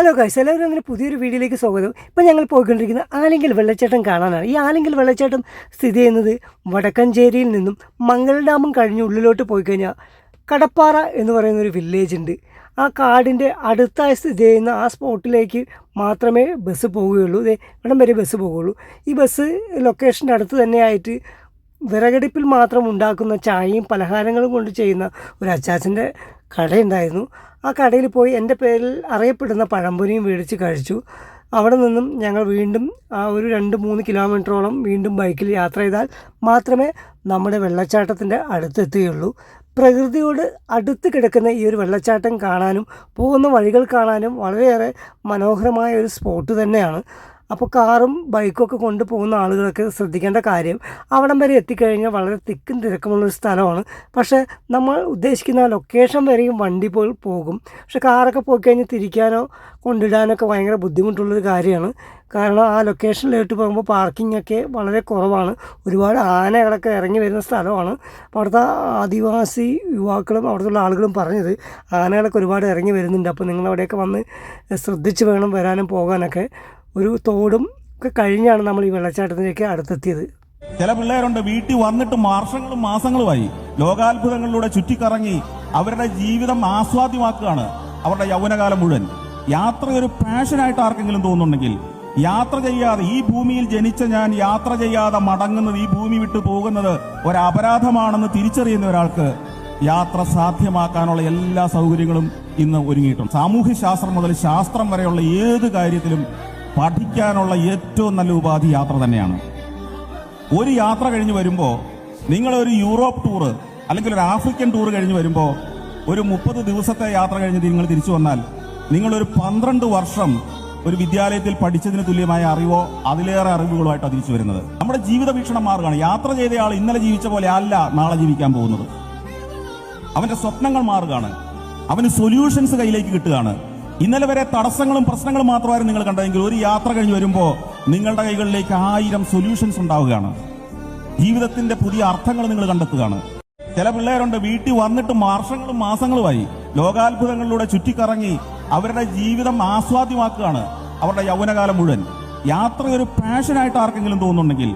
Hello guys, എല്ലാവരും അങ്ങനെ പുതിയൊരു വീഡിയോയിലേക്ക് സ്വാഗതം. ഇപ്പം ഞങ്ങൾ പോയിക്കൊണ്ടിരിക്കുന്ന ആലിങ്കൽ വെള്ളച്ചാട്ടം കാണാനാണ്. ഈ ആലിങ്കൽ വെള്ളച്ചാട്ടം സ്ഥിതി ചെയ്യുന്നത് വടക്കഞ്ചേരിയിൽ നിന്നും മംഗൽ ഡാമും കഴിഞ്ഞ് ഉള്ളിലോട്ട് പോയി കഴിഞ്ഞാൽ കടപ്പാറ എന്ന് പറയുന്നൊരു വില്ലേജ് ഉണ്ട്. ആ കാടിൻ്റെ അടുത്തായി സ്ഥിതി ചെയ്യുന്ന ആ സ്പോട്ടിലേക്ക് മാത്രമേ ബസ് പോവുകയുള്ളൂ. ഇവിടം വരെ ബസ് പോവുകയുള്ളൂ. ഈ ബസ് ലൊക്കേഷൻ്റെ അടുത്ത് തന്നെയായിട്ട് വിറകടുപ്പിൽ മാത്രം ഉണ്ടാക്കുന്ന ചായയും പലഹാരങ്ങളും കൊണ്ട് ചെയ്യുന്ന ഒരു അച്ചാച്ചൻ്റെ കടയുണ്ടായിരുന്നു. ആ കടയിൽ പോയി എൻ്റെ പേരിൽ അറിയപ്പെടുന്ന പഴംപൊരിയും മേടിച്ച് കഴിച്ചു. അവിടെ നിന്നും ഞങ്ങൾ വീണ്ടും ആ ഒരു 2-3 കിലോമീറ്ററോളം വീണ്ടും ബൈക്കിൽ യാത്ര ചെയ്താൽ മാത്രമേ നമ്മുടെ വെള്ളച്ചാട്ടത്തിൻ്റെ അടുത്തെത്തുകയുള്ളൂ. പ്രകൃതിയോട് അടുത്ത് കിടക്കുന്ന ഈ ഒരു വെള്ളച്ചാട്ടം കാണാനും പോകുന്ന വഴികൾ കാണാനും വളരെയേറെ മനോഹരമായ ഒരു സ്പോട്ട് തന്നെയാണ്. അപ്പോൾ കാറും ബൈക്കൊക്കെ കൊണ്ടുപോകുന്ന ആളുകളൊക്കെ ശ്രദ്ധിക്കേണ്ട കാര്യം, അവിടം വരെ എത്തിക്കഴിഞ്ഞാൽ വളരെ തിക്കും തിരക്കുമുള്ളൊരു സ്ഥലമാണ്. പക്ഷേ നമ്മൾ ഉദ്ദേശിക്കുന്ന ലൊക്കേഷൻ വരെയും വണ്ടി പോകും. പക്ഷെ കാറൊക്കെ പോയി കഴിഞ്ഞ് തിരിക്കാനോ കൊണ്ടിടാനൊക്കെ ഭയങ്കര ബുദ്ധിമുട്ടുള്ളൊരു കാര്യമാണ്. കാരണം ആ ലൊക്കേഷനിലോട്ട് പോകുമ്പോൾ പാർക്കിങ്ങൊക്കെ വളരെ കുറവാണ്. ഒരുപാട് ആനകളൊക്കെ ഇറങ്ങി വരുന്ന സ്ഥലമാണ്. അപ്പോൾ അവിടുത്തെ ആദിവാസി യുവാക്കളും അവിടുത്തെ ആളുകളും പറഞ്ഞത് ആനകളൊക്കെ ഒരുപാട് ഇറങ്ങി വരുന്നുണ്ട്. അപ്പോൾ നിങ്ങളവിടെയൊക്കെ വന്ന് ശ്രദ്ധിച്ച് വേണം വരാനും പോകാനൊക്കെ. ഒരു തോടും ഒക്കെ കഴിഞ്ഞാണ് നമ്മൾ ഈ വെള്ളച്ചാട്ടത്തിലേക്ക് അടുത്തെത്തിയത്. ചില പിള്ളേരുണ്ട് വീട്ടിൽ വന്നിട്ട് വർഷങ്ങളും മാസങ്ങളുമായി ലോകാത്ഭുതങ്ങളിലൂടെ ചുറ്റിക്കറങ്ങി അവരുടെ ജീവിതം ആസ്വാദ്യമാക്കുകയാണ് അവരുടെ യൗവനകാലം മുഴുവൻ. യാത്ര ഒരു പാഷനായിട്ട് ആർക്കെങ്കിലും തോന്നുന്നുണ്ടെങ്കിൽ, യാത്ര ചെയ്യാതെ ഈ ഭൂമിയിൽ ജനിച്ച ഞാൻ യാത്ര ചെയ്യാതെ മടങ്ങുന്നത്, ഈ ഭൂമി വിട്ടു പോകുന്നത് ഒരു അപരാധമാണെന്ന് തിരിച്ചറിയുന്ന ഒരാൾക്ക് യാത്ര സാധ്യമാക്കാനുള്ള എല്ലാ സൗകര്യങ്ങളും ഇന്ന് ഒരുങ്ങിയിട്ടുണ്ട്. സാമൂഹ്യ ശാസ്ത്രം മുതൽ ശാസ്ത്രം വരെയുള്ള ഏത് കാര്യത്തിലും പഠിക്കാനുള്ള ഏറ്റവും നല്ല ഉപാധി യാത്ര തന്നെയാണ്. ഒരു യാത്ര കഴിഞ്ഞ് വരുമ്പോൾ, നിങ്ങളൊരു യൂറോപ്പ് ടൂറ് അല്ലെങ്കിൽ ഒരു ആഫ്രിക്കൻ ടൂർ കഴിഞ്ഞ് വരുമ്പോൾ, ഒരു 30 ദിവസത്തെ യാത്ര കഴിഞ്ഞ് നിങ്ങൾ തിരിച്ചു വന്നാൽ നിങ്ങളൊരു 12 വർഷം ഒരു വിദ്യാലയത്തിൽ പഠിച്ചതിന് തുല്യമായ അറിവോ അതിലേറെ അറിവുകളുമായിട്ടാണ് തിരിച്ചു വരുന്നത്. നമ്മുടെ ജീവിത വീക്ഷണം മാറുകയാണ്. യാത്ര ചെയ്ത ആൾ ഇന്നലെ ജീവിച്ച പോലെ അല്ല നാളെ ജീവിക്കാൻ പോകുന്നത്. അവന്റെ സ്വപ്നങ്ങൾ മാറുകയാണ്. അവന് സൊല്യൂഷൻസ് കയ്യിലേക്ക് കിട്ടുകയാണ്. ഇന്നലെ വരെ തടസ്സങ്ങളും പ്രശ്നങ്ങളും മാത്രമായിരുന്നു നിങ്ങൾ കണ്ടതെങ്കിൽ ഒരു യാത്ര കഴിഞ്ഞ് വരുമ്പോൾ നിങ്ങളുടെ കൈകളിലേക്ക് 1000 സൊല്യൂഷൻസ് ഉണ്ടാവുകയാണ്. ജീവിതത്തിന്റെ പുതിയ അർത്ഥങ്ങൾ നിങ്ങൾ കണ്ടെത്തുകയാണ്. ചില പിള്ളേരുണ്ട് വീട്ടിൽ വന്നിട്ട് വർഷങ്ങളും മാസങ്ങളുമായി ലോകാത്ഭുതങ്ങളിലൂടെ ചുറ്റിക്കറങ്ങി അവരുടെ ജീവിതം ആസ്വാദ്യമാക്കുകയാണ് അവരുടെ യൗവനകാലം മുഴുവൻ. യാത്ര ഒരു പാഷനായിട്ട് ആർക്കെങ്കിലും തോന്നുന്നുണ്ടെങ്കിൽ,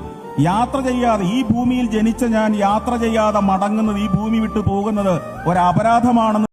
യാത്ര ചെയ്യാതെ ഈ ഭൂമിയിൽ ജനിച്ച ഞാൻ യാത്ര ചെയ്യാതെ മടങ്ങുന്നത്, ഈ ഭൂമി വിട്ടു പോകുന്നത് ഒരു അപരാധമാണെന്ന്